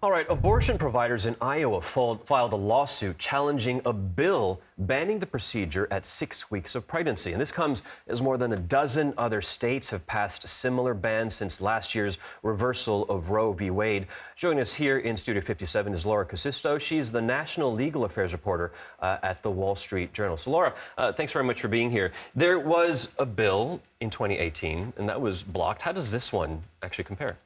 All right, abortion providers in Iowa filed a lawsuit challenging a bill banning the procedure at 6 weeks of pregnancy. And this comes as more than a dozen other states have passed similar bans since last year's reversal of Roe v. Wade. Joining us here in Studio 57 is Laura Kusisto. She's the national legal affairs reporter at the Wall Street Journal. So, Laura, thanks very much for being here. There was a bill in 2018, and that was blocked. How does this one actually compare?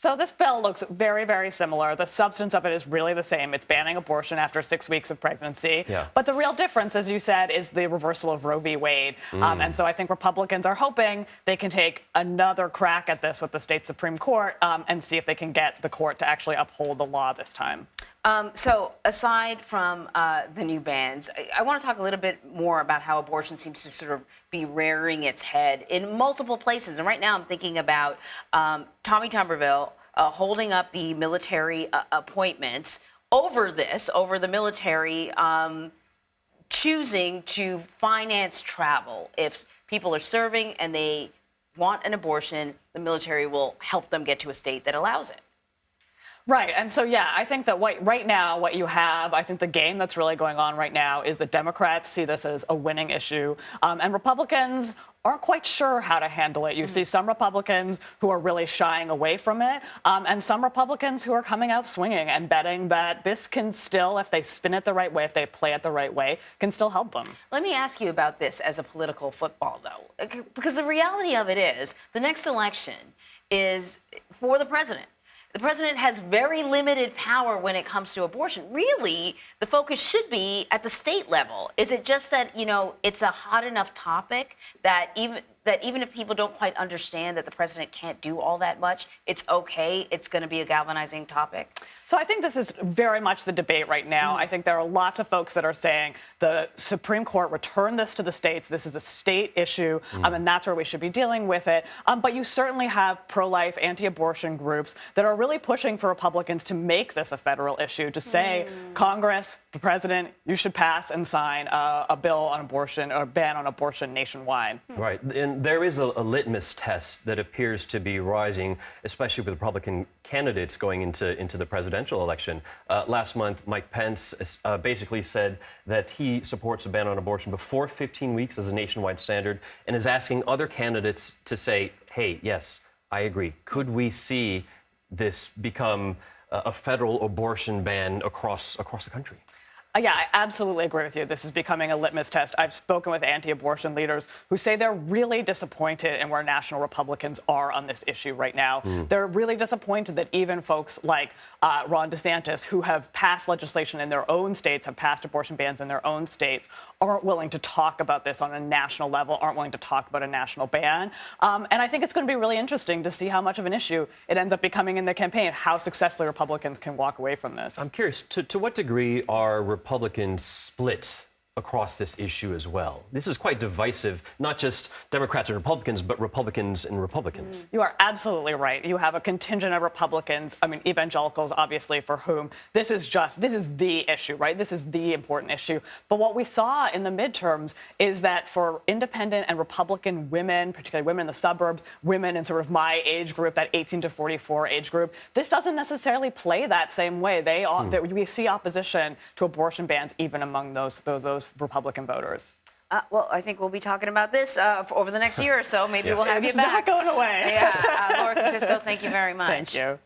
So this bill looks very, very similar. The substance of it is really the same. It's banning abortion after 6 weeks of pregnancy. Yeah. But the real difference, as you said, is the reversal of Roe v. Wade. And so I think Republicans are hoping they can take another crack at this with the state Supreme Court and see if they can get the court to actually uphold the law this time. So aside from the new bans, I want to talk a little bit more about how abortion seems to sort of be rearing its head in multiple places. And right now I'm thinking about Tommy Tuberville holding up the military appointments over the military choosing to finance travel. If people are serving and they want an abortion, the military will help them get to a state that allows it. Right. And so, yeah, I think that right now what you have, I think the game that's really going on right now is that Democrats see this as a winning issue and Republicans aren't quite sure how to handle it. You see some Republicans who are really shying away from it and some Republicans who are coming out swinging and betting that this can still, if they spin it the right way, if they play it the right way, can still help them. Let me ask you about this as a political football, though, because the reality of it is the next election is for the president. The president has very limited power when it comes to abortion. Really, the focus should be at the state level. Is it just that, you know, it's a hot enough topic that even if people don't quite understand that the president can't do all that much, it's okay, it's going to be a galvanizing topic? So I think this is very much the debate right now. I think there are lots of folks that are saying the Supreme Court returned this to the states. This is a state issue, and that's where we should be dealing with it. But you certainly have pro-life, anti-abortion groups that are really pushing for Republicans to make this a federal issue, to say, Congress, the president, you should pass and sign a bill on abortion or ban on abortion nationwide. Right. And there is a litmus test that appears to be rising, especially with Republican candidates going into the presidential election. Last month, Mike Pence basically said that he supports a ban on abortion before 15 weeks as a nationwide standard and is asking other candidates to say, hey, yes, I agree. Could we see this become a federal abortion ban across the country? Yeah, I absolutely agree with you. This is becoming a litmus test. I've spoken with anti-abortion leaders who say they're really disappointed in where national Republicans are on this issue right now. They're really disappointed that even folks like Ron DeSantis, who have passed legislation in their own states, have passed abortion bans in their own states, aren't willing to talk about this on a national level, aren't willing to talk about a national ban. And I think it's going to be really interesting to see how much of an issue it ends up becoming in the campaign, how successfully Republicans can walk away from this. I'm curious, to what degree are Republicans split across this issue as well? This is quite divisive, not just Democrats and Republicans, but Republicans and Republicans. You are absolutely right. You have a contingent of Republicans, I mean, evangelicals, obviously, for whom this is the issue, right? This is the important issue. But what we saw in the midterms is that for independent and Republican women, particularly women in the suburbs, women in sort of my age group, that 18 to 44 age group, this doesn't necessarily play that same way. We see opposition to abortion bans even among those Republican voters. Well, I think we'll be talking about this over the next year or so. Maybe we'll have you back. It's not going away. Yeah, Laura Kusisto, thank you very much. Thank you.